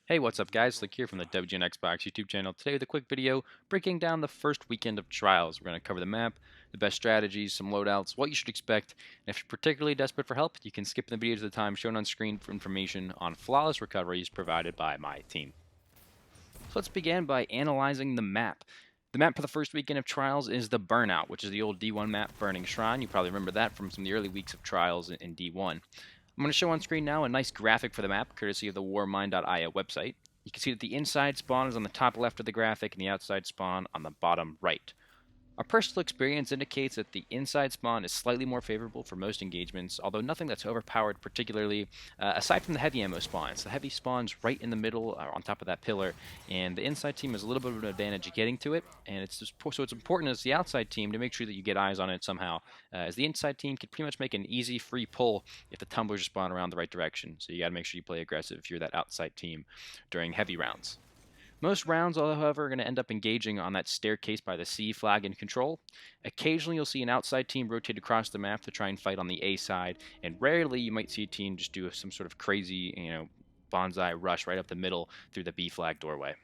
Hey, what's up guys? Luke here from the WGN Xbox YouTube channel. Today with a quick video breaking down the first weekend of Trials. We're going to cover the map, the best strategies, some loadouts, what you should expect, and if you're particularly desperate for help, you can skip the video to the time shown on screen for information on flawless recoveries provided by my team. So let's begin by analyzing the map. The map for the first weekend of Trials is the Burnout, which is the old D1 map, Burning Shrine. You probably remember that from some of the early weeks of Trials in D1. I'm going to show on screen now a nice graphic for the map, courtesy of the warmind.io website. You can see that the inside spawn is on the top left of the graphic and the outside spawn on the bottom right. Our personal experience indicates that the inside spawn is slightly more favorable for most engagements, although nothing that's overpowered particularly, aside from the heavy ammo spawns. The heavy spawns right in the middle, on top of that pillar, and the inside team has a little bit of an advantage getting to it, and so it's important as the outside team to make sure that you get eyes on it somehow, as the inside team can pretty much make an easy free pull if the tumblers spawn around the right direction, so you got to make sure you play aggressive if you're that outside team during heavy rounds. Most rounds, however, are going to end up engaging on that staircase by the C flag in control. Occasionally, you'll see an outside team rotate across the map to try and fight on the A side, and rarely you might see a team just do some sort of crazy, bonsai rush right up the middle through the B flag doorway.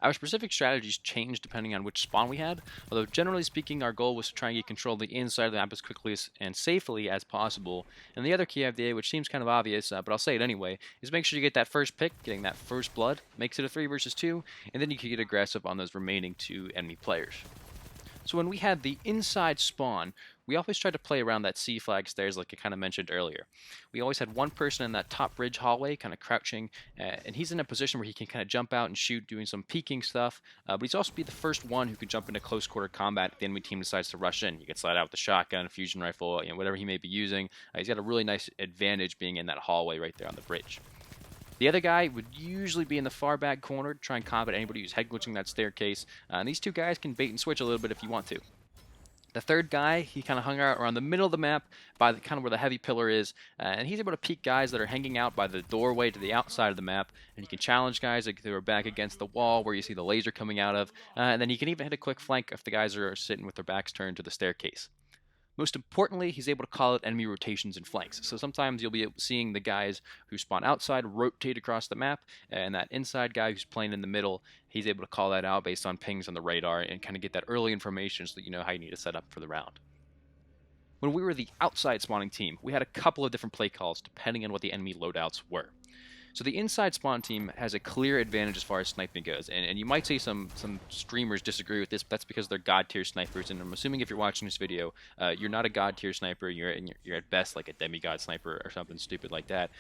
Our specific strategies changed depending on which spawn we had, although generally speaking our goal was to try and get control of the inside of the map as quickly and safely as possible. And the other key idea, which seems kind of obvious, but I'll say it anyway, is make sure you get that first pick, getting that first blood, makes it a 3 versus 2, and then you can get aggressive on those remaining 2 enemy players. So when we had the inside spawn, we always tried to play around that C flag stairs like I kind of mentioned earlier. We always had one person in that top bridge hallway kind of crouching, and he's in a position where he can kind of jump out and shoot doing some peeking stuff, but he's also be the first one who can jump into close quarter combat if the enemy team decides to rush in. You can slide out with the shotgun, fusion rifle, whatever he may be using. He's got a really nice advantage being in that hallway right there on the bridge. The other guy would usually be in the far back corner to try and combat anybody who's head glitching that staircase, and these two guys can bait and switch a little bit if you want to. The third guy, he kind of hung out around the middle of the map by the kind of where the heavy pillar is, and he's able to peek guys that are hanging out by the doorway to the outside of the map, and he can challenge guys that are back against the wall where you see the laser coming out of, and then he can even hit a quick flank if the guys are sitting with their backs turned to the staircase. Most importantly, he's able to call out enemy rotations and flanks. So sometimes you'll be seeing the guys who spawn outside rotate across the map, and that inside guy who's playing in the middle, he's able to call that out based on pings on the radar and kind of get that early information so that you know how you need to set up for the round. When we were the outside spawning team, we had a couple of different play calls depending on what the enemy loadouts were. So the inside spawn team has a clear advantage as far as sniping goes, and you might say some streamers disagree with this, but that's because they're god tier snipers, and I'm assuming if you're watching this video, you're not a god tier sniper, you're at best like a demigod sniper or something stupid like that.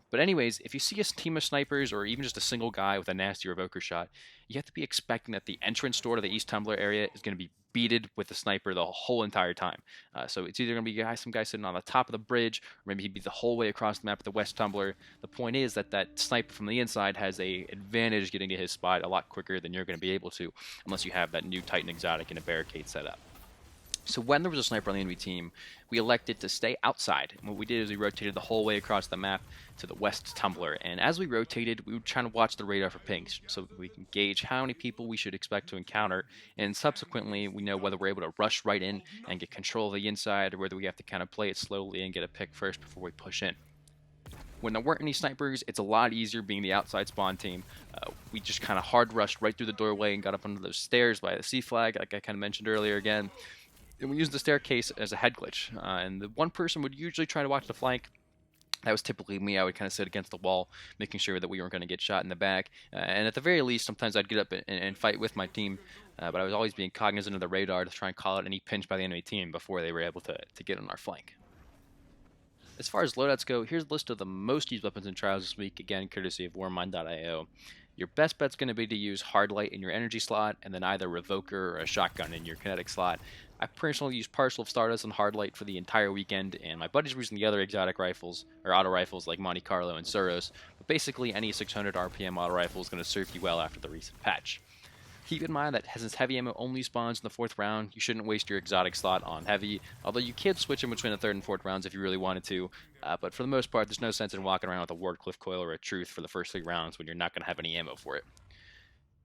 But anyways, if you see a team of snipers or even just a single guy with a nasty revoker shot, you have to be expecting that the entrance door to the East Tumbler area is going to be beaded with the sniper the whole entire time. So it's either going to be some guy sitting on the top of the bridge, or maybe he'd be the whole way across the map at the West Tumbler. The point is that sniper from the inside has a advantage getting to his spot a lot quicker than you're going to be able to, unless you have that new Titan exotic and a barricade set up. So when there was a sniper on the enemy team, we elected to stay outside. And what we did is we rotated the whole way across the map to the West Tumbler. And as we rotated, we were trying to watch the radar for pings so we can gauge how many people we should expect to encounter. And subsequently, we know whether we're able to rush right in and get control of the inside, or whether we have to kind of play it slowly and get a pick first before we push in. When there weren't any snipers, it's a lot easier being the outside spawn team. We just kind of hard rushed right through the doorway and got up onto those stairs by the C flag, like I kind of mentioned earlier again. And we used the staircase as a head glitch, and the one person would usually try to watch the flank. That was typically me. I would kind of sit against the wall, making sure that we weren't going to get shot in the back. And at the very least, sometimes I'd get up and fight with my team, but I was always being cognizant of the radar to try and call out any pinch by the enemy team before they were able to get on our flank. As far as loadouts go, here's a list of the most used weapons in Trials this week, again, courtesy of warmind.io. Your best bet's going to be to use hard light in your energy slot, and then either revoker or a shotgun in your kinetic slot. I personally use Parcel of Stardust and hard light for the entire weekend, and my buddies were using the other exotic rifles, or auto rifles like Monte Carlo and Suros, but basically any 600 RPM auto rifle is going to serve you well after the recent patch. Keep in mind that since heavy ammo only spawns in the 4th round, you shouldn't waste your exotic slot on heavy, although you could switch in between the 3rd and 4th rounds if you really wanted to, but for the most part, there's no sense in walking around with a Wardcliff coil or a Truth for the first 3 rounds when you're not going to have any ammo for it.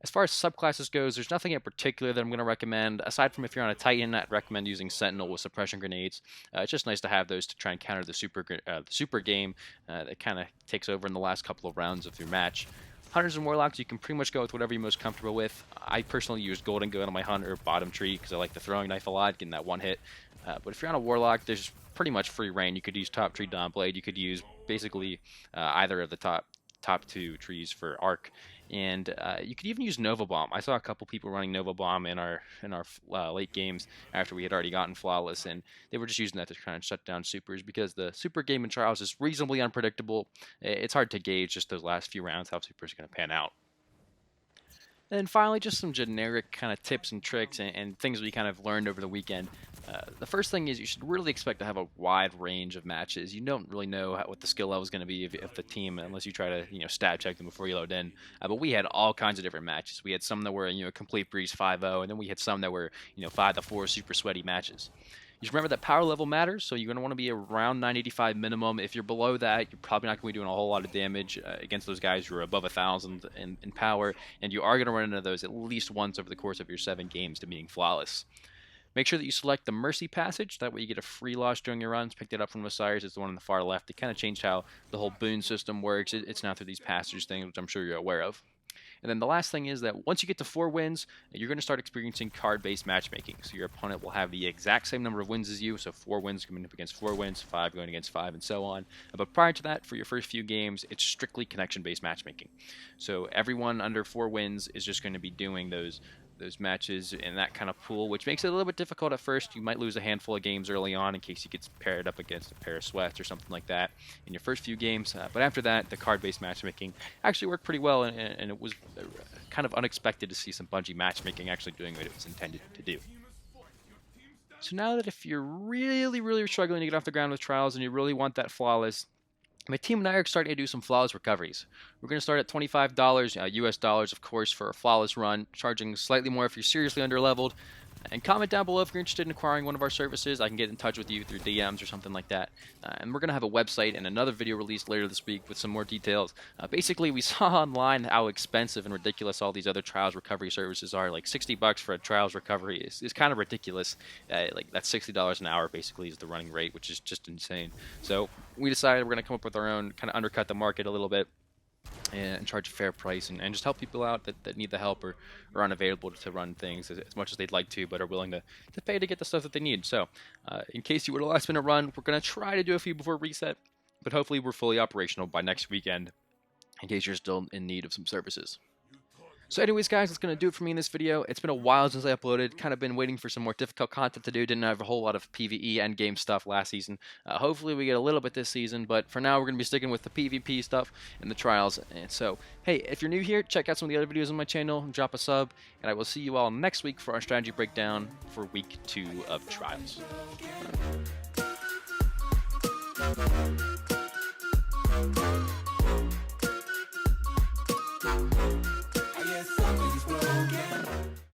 As far as subclasses goes, there's nothing in particular that I'm going to recommend. Aside from if you're on a Titan, I'd recommend using Sentinel with suppression grenades. It's just nice to have those to try and counter the super game that kind of takes over in the last couple of rounds of your match. Hunters and Warlocks, you can pretty much go with whatever you're most comfortable with. I personally use Golden Gun on my Hunter bottom tree because I like the throwing knife a lot, getting that one hit. But if you're on a Warlock, there's pretty much free reign. You could use top tree Dawn Blade. You could use basically either of the top 2 trees for arc, and you could even use Nova Bomb. I saw a couple people running Nova Bomb in our late games after we had already gotten flawless, and they were just using that to kind of shut down supers because the super game in Trials is reasonably unpredictable. It's hard to gauge just those last few rounds how supers are going to pan out. And then finally, just some generic kind of tips and tricks and things we kind of learned over the weekend. The first thing is you should really expect to have a wide range of matches. You don't really know what the skill level is going to be if the team, unless you try to stat check them before you load in. But we had all kinds of different matches. We had some that were complete breeze 5-0, and then we had some that were 5-4 super sweaty matches. You should remember that power level matters, so you're going to want to be around 985 minimum. If you're below that, you're probably not going to be doing a whole lot of damage against those guys who are above 1,000 in power, and you are going to run into those at least once over the course of your 7 games to being flawless. Make sure that you select the Mercy Passage. That way you get a free loss during your runs. Picked it up from Osiris. It's the one on the far left. It kind of changed how the whole boon system works. It's now through these passage things, which I'm sure you're aware of. And then the last thing is that once you get to 4 wins, you're going to start experiencing card-based matchmaking. So your opponent will have the exact same number of wins as you. So 4 wins coming up against 4 wins, 5 going against 5, and so on. But prior to that, for your first few games, it's strictly connection-based matchmaking. So everyone under 4 wins is just going to be doing those matches in that kind of pool, which makes it a little bit difficult at first. You might lose a handful of games early on in case you get paired up against a pair of sweats or something like that in your first few games. But after that, the card-based matchmaking actually worked pretty well, and it was kind of unexpected to see some Bungie matchmaking actually doing what it was intended to do. So now that if you're really struggling to get off the ground with Trials and you really want that flawless, my team and I are starting to do some flawless recoveries. We're going to start at $25 US dollars, of course, for a flawless run, charging slightly more if you're seriously underleveled. And comment down below if you're interested in acquiring one of our services. I can get in touch with you through DMs or something like that. And we're going to have a website and another video released later this week with some more details. Basically, we saw online how expensive and ridiculous all these other Trials recovery services are. Like $60 for a Trials recovery is kind of ridiculous. Like that's $60 an hour basically is the running rate, which is just insane. So we decided we're going to come up with our own, kind of undercut the market a little bit, and charge a fair price and just help people out that need the help or are unavailable to run things as much as they'd like to, but are willing to pay to get the stuff that they need. So in case you were to last minute run, we're going to try to do a few before reset, but hopefully we're fully operational by next weekend in case you're still in need of some services. So anyways, guys, that's going to do it for me in this video. It's been a while since I uploaded. Kind of been waiting for some more difficult content to do. Didn't have a whole lot of PvE endgame stuff last season. Hopefully we get a little bit this season, but for now we're going to be sticking with the PvP stuff and the Trials. And so, hey, if you're new here, check out some of the other videos on my channel, drop a sub, and I will see you all next week for our strategy breakdown for week 2 of Trials. All right.